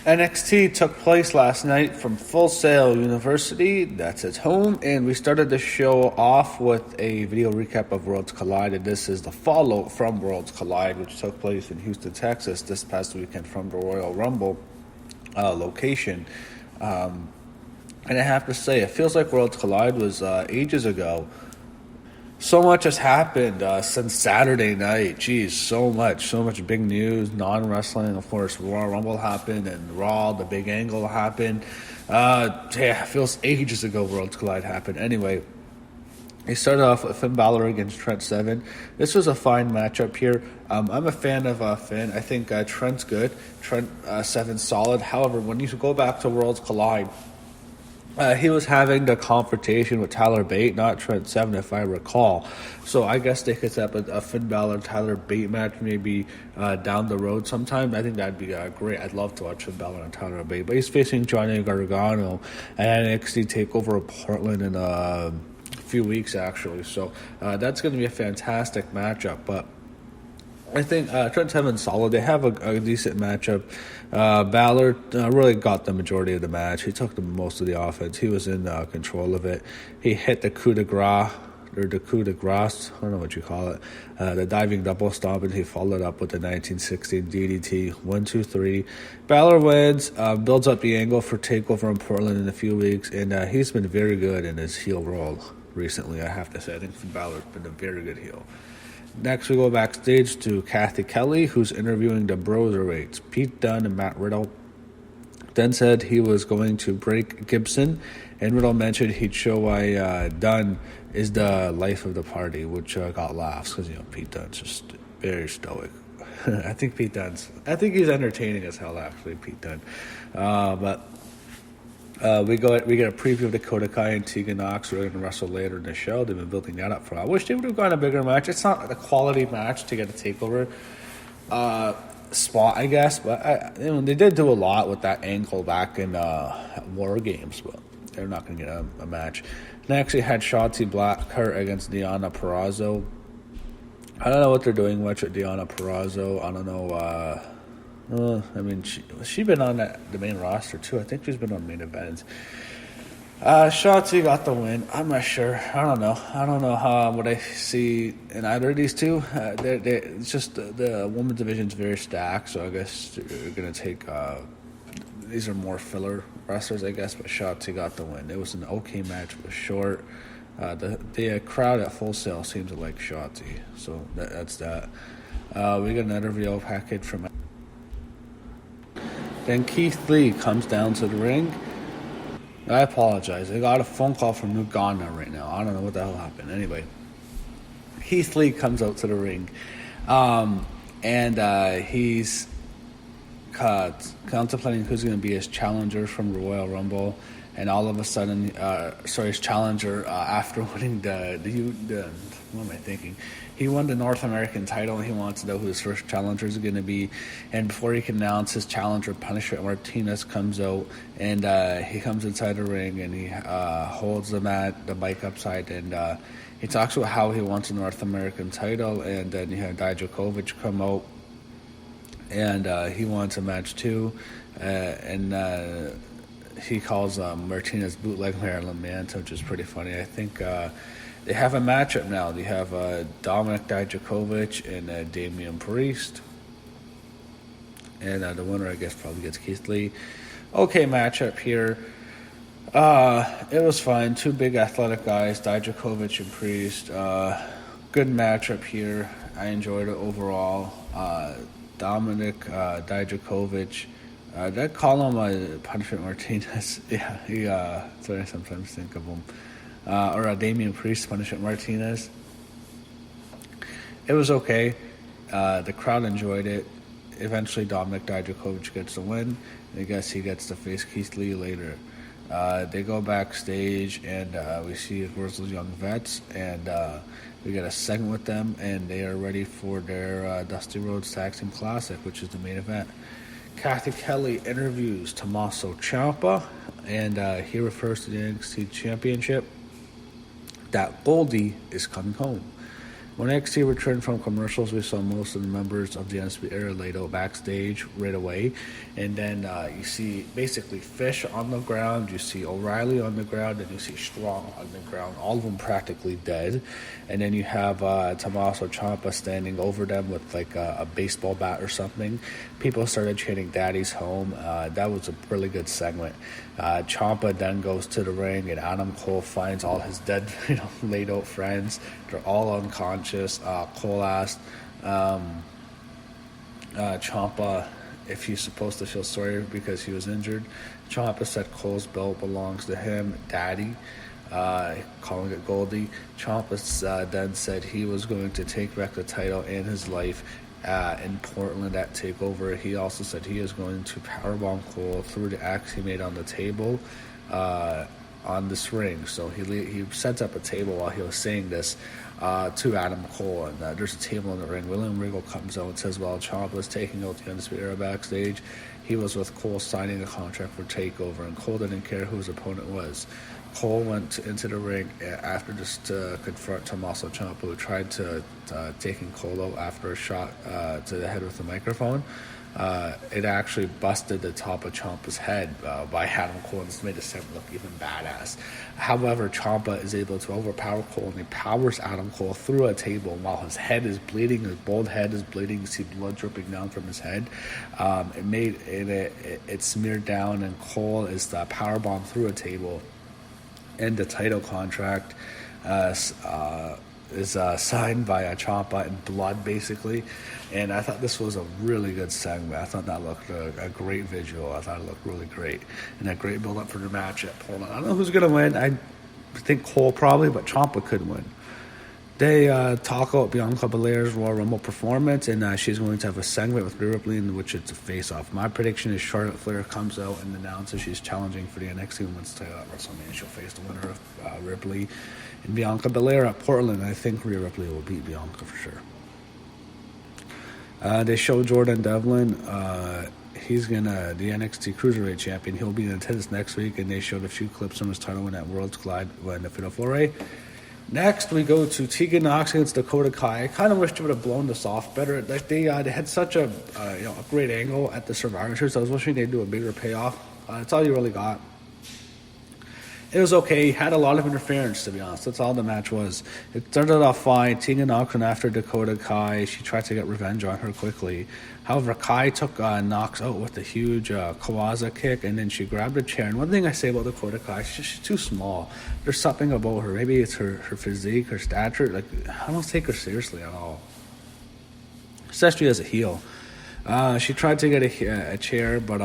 NXT took place last night from Full Sail University. That's its home. And we started the show off with a video recap of Worlds Collide. And this is the follow from Worlds Collide, which took place in Houston, Texas this past weekend from the Royal Rumble location. And I have to say, it feels like Worlds Collide was ages ago. So much has happened since Saturday night. Jeez, so much big news. Non-wrestling, of course, Royal Rumble happened, and Raw, the big angle happened. It feels ages ago Worlds Collide happened. Anyway, he started off with Finn Balor against Trent Seven. This was a fine matchup here. I'm a fan of Finn. I think Trent's good. Trent Seven's solid. However, when you go back to Worlds Collide, he was having the confrontation with Tyler Bate, not Trent Seven, if I recall. So I guess they could set up a Finn Balor-Tyler Bate match maybe down the road sometime. I think that'd be great. I'd love to watch Finn Balor and Tyler Bate. But he's facing Johnny Gargano at NXT TakeOver of Portland in a few weeks, actually. So that's going to be a fantastic matchup. But I think Trent Seven's solid. They have a decent matchup. Balor really got the majority of the match. He took most of the offense. He was in control of it. He hit the coup de grace, or the coup de grace, I don't know what you call it, the diving double stomp, and he followed up with the 1916 DDT. 1, 2, 3. Balor wins, builds up the angle for TakeOver in Portland in a few weeks, and he's been very good in his heel role recently, I have to say. I think Finn Balor's been a very good heel. Next, we go backstage to Kathy Kelly, who's interviewing the Broserweights. Pete Dunne and Matt Riddle then said he was going to break Gibson, and Riddle mentioned he'd show why Dunne is the life of the party, which got laughs because Pete Dunne's just very stoic. I think he's entertaining as hell, actually, Pete Dunne. But we get a preview of Dakota Kai and Tegan Nox. We're going to wrestle later in the show. They've been building that up for a while. I wish they would have gotten a bigger match. It's not a quality match to get a TakeOver spot, I guess. But they did do a lot with that angle back in War Games, but they're not going to get a match. Next, we had Shotzi Blackheart against Deonna Purrazzo. I don't know what they're doing much with Deonna Purrazzo. I don't know. She's been on the main roster too. I think she's been on main events. Shotzi got the win. I'm not sure. I don't know what I see in either of these two. It's just the women's division's very stacked, so I guess they're gonna take. These are more filler wrestlers, I guess. But Shotzi got the win. It was an okay match. It was short. The crowd at Full Sail seems to like Shotzi, so that's that. We got another video package from. Then Keith Lee comes down to the ring. I apologize. I got a phone call from Uganda right now. I don't know what the hell happened. Anyway, Keith Lee comes out to the ring. And he's contemplating who's going to be his challenger from the Royal Rumble. And all of a sudden, his challenger after winning the what am I thinking? He won the North American title, and he wants to know who his first challenger is going to be. And before he can announce his challenger, Punishment Martinez comes out, and he comes inside the ring, and he holds the mic upside, and he talks about how he wants a North American title. And then you have Dijakovic come out, and he wants a match too, and he calls Martinez bootleg Marilyn Manson, which is pretty funny. I think they have a matchup now. They have Dominic Dijakovic and Damian Priest. And the winner, I guess, probably gets Keith Lee. Okay matchup here. It was fine. Two big athletic guys, Dijakovic and Priest. Good matchup here. I enjoyed it overall. Dominic Dijakovic. Did I call him Punishment Martinez? Yeah, that's what I sometimes think of him. Or Damian Priest, Punishment Martinez. It was okay. The crowd enjoyed it. Eventually, Dominic Dijakovic gets the win. I guess he gets to face Keith Lee later. They go backstage, and we see Wurzel's Young Vets, and we get a segment with them, and they are ready for their Dusty Rhodes Tag Team Classic, which is the main event. Kathy Kelly interviews Tommaso Ciampa, and he refers to the NXT Championship that Goldie is coming home. When NXT returned from commercials, we saw most of the members of the Undisputed Era laid out backstage right away. And then you see basically Fish on the ground, you see O'Reilly on the ground, and you see Strong on the ground, all of them practically dead. And then you have Tommaso Ciampa standing over them with like a baseball bat or something. People started chanting "Daddy's home." That was a really good segment. Ciampa then goes to the ring, and Adam Cole finds all his dead, laid out friends. They're all unconscious. Cole asked Ciampa if he's supposed to feel sorry because he was injured. Ciampa said Cole's belt belongs to him, Daddy, calling it Goldie. Ciampa then said he was going to take back the title and his life in Portland at TakeOver. He also said he is going to powerbomb Cole through the axe he made on the table on this ring. So he sets up a table while he was saying this to Adam Cole, and there's a table in the ring. William Regal comes out and says, while Ciampa was taking out the Undisputed Era backstage, he was with Cole signing a contract for TakeOver, and Cole didn't care who his opponent was. Cole went into the ring after this to confront Tommaso Ciampa, who tried to taking Cole out after a shot to the head with the microphone. It actually busted the top of Ciampa's head by Adam Cole, and this made the segment look even badass. However, Ciampa is able to overpower Cole, and he powers Adam Cole through a table while his head is bleeding, his bald head is bleeding. You see blood dripping down from his head. It smeared down, and Cole is the powerbomb through a table. And the title contract is signed by Ciampa in blood, basically. And I thought this was a really good segment. I thought that looked a great visual. I thought it looked really great. And a great build-up for the match at Portland. I don't know who's going to win. I think Cole probably, but Ciampa could win. They talk about Bianca Belair's Royal Rumble performance, and she's going to have a segment with Rhea Ripley in which it's a face-off. My prediction is Charlotte Flair comes out and announces she's challenging for the NXT Women's title at WrestleMania. She'll face the winner of Ripley and Bianca Belair at Portland. I think Rhea Ripley will beat Bianca for sure. They show Jordan Devlin. He's the NXT Cruiserweight champion. He'll be in attendance next week, and they showed a few clips from his title win at Worlds Collide when the Fatal LeRae. Next, we go to Tegan Nox against Dakota Kai. I kind of wish they would have blown this off better. Like they had such a great angle at the Survivor Series. I was wishing they'd do a bigger payoff. That's all you really got. It was okay. Had a lot of interference, to be honest. That's all the match was. It started off fine. Tegan Nox went after Dakota Kai. She tried to get revenge on her quickly. However, Kai took Nox out with a huge Kawaza kick, and then she grabbed a chair. And one thing I say about Dakota Kai, she's too small. There's something about her. Maybe it's her physique, her stature. Like, I don't take her seriously at all, especially as a heel. She tried to get a chair, but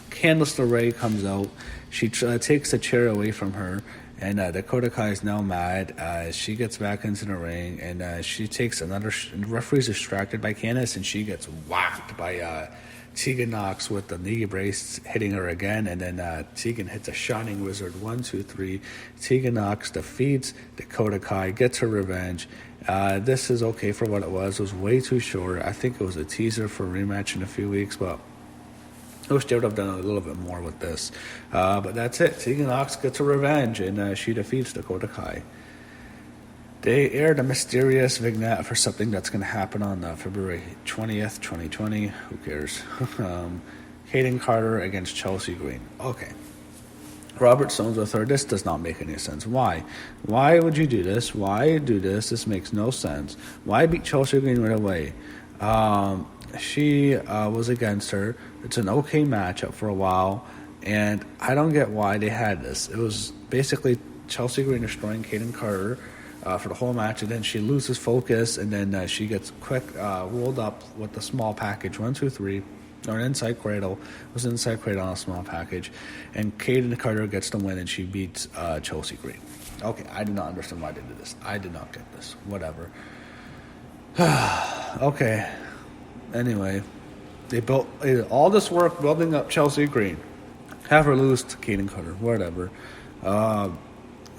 Candice LeRae comes out. She takes the chair away from her, and Dakota Kai is now mad. She gets back into the ring, and she takes another. The referee's distracted by Candice, and she gets whacked by Tegan Nox with the knee brace, hitting her again, and then Tegan hits a Shining Wizard 1, 2, 3. Tegan Nox defeats Dakota Kai, gets her revenge. This is okay for what it was. It was way too short. I think it was a teaser for a rematch in a few weeks, but I wish they would have done a little bit more with this. But that's it. Tegan Nox gets her revenge, and she defeats Dakota Kai. They aired a mysterious vignette for something that's going to happen on February 20th, 2020. Who cares? Hayden Carter against Chelsea Green. Okay. Robert Stone's with her. This does not make any sense. Why? Why would you do this? Why do this? This makes no sense. Why beat Chelsea Green right away? She was against her. It's an okay matchup for a while, and I don't get why they had this. It was basically Chelsea Green destroying Hayden Carter for the whole match, and then she loses focus, and then she gets rolled up with the small package 1, 2, 3, or an inside cradle. It was an inside cradle on a small package, and Hayden Carter gets the win, and she beats Chelsea Green. Okay, I do not understand why they did this. I did not get this. Whatever. Okay. Anyway, they did all this work building up Chelsea Green. Have her lose to Hayden Carter. Whatever.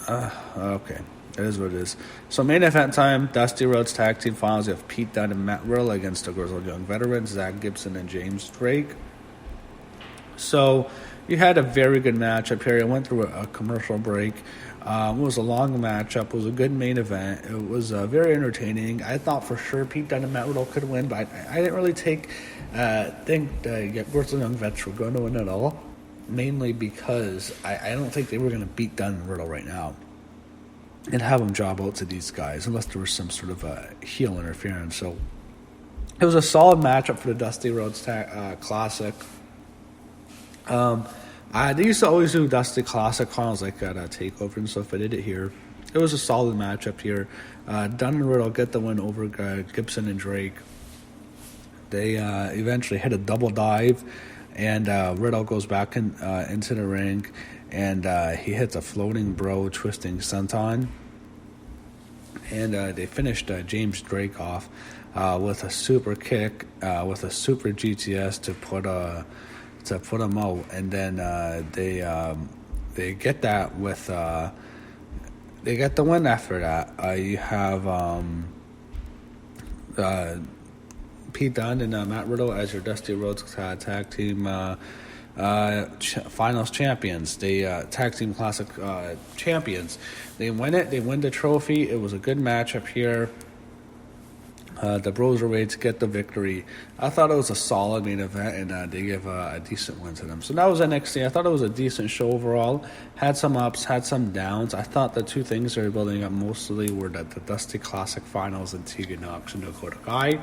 Okay. It is what it is. So main event time, Dusty Rhodes Tag Team Finals. You have Pete Dunne and Matt Riddle against the Grizzled Young Veterans, Zach Gibson and James Drake. So You had a very good matchup here. It went through a commercial break. It was a long matchup. It was a good main event. It was very entertaining. I thought for sure Pete Dunne and Matt Riddle could win, but I didn't really think Brooklyn Young Vets were going to win at all, mainly because I don't think they were going to beat Dunne and Riddle right now and have them job out to these guys unless there was some sort of heel interference. So it was a solid matchup for the Dusty Rhodes Classic. They used to always do Dusty Classic finals like at TakeOver and stuff. I did it here. It was a solid matchup here. Dunne and Riddle get the win over Gibson and Drake. They eventually hit a double dive, and Riddle goes back into the ring, and he hits a floating bro twisting senton. And they finished James Drake off with a super kick, with a super GTS to put him out, and then they get that with they get the win after that. You have Pete Dunne and Matt Riddle as your Dusty Rhodes Tag Team Finals champions. The Tag Team Classic champions. They win it. They win the trophy. It was a good matchup here. The Broserweights get the victory. I thought it was a solid main event, and they give a decent win to them. So that was NXT. I thought it was a decent show overall. Had some ups, had some downs. I thought the two things they were building up mostly were the Dusty Classic Finals and Tegan Knox and Dakota Kai.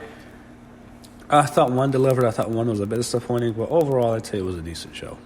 I thought one delivered. I thought one was a bit disappointing, but overall, I'd say it was a decent show.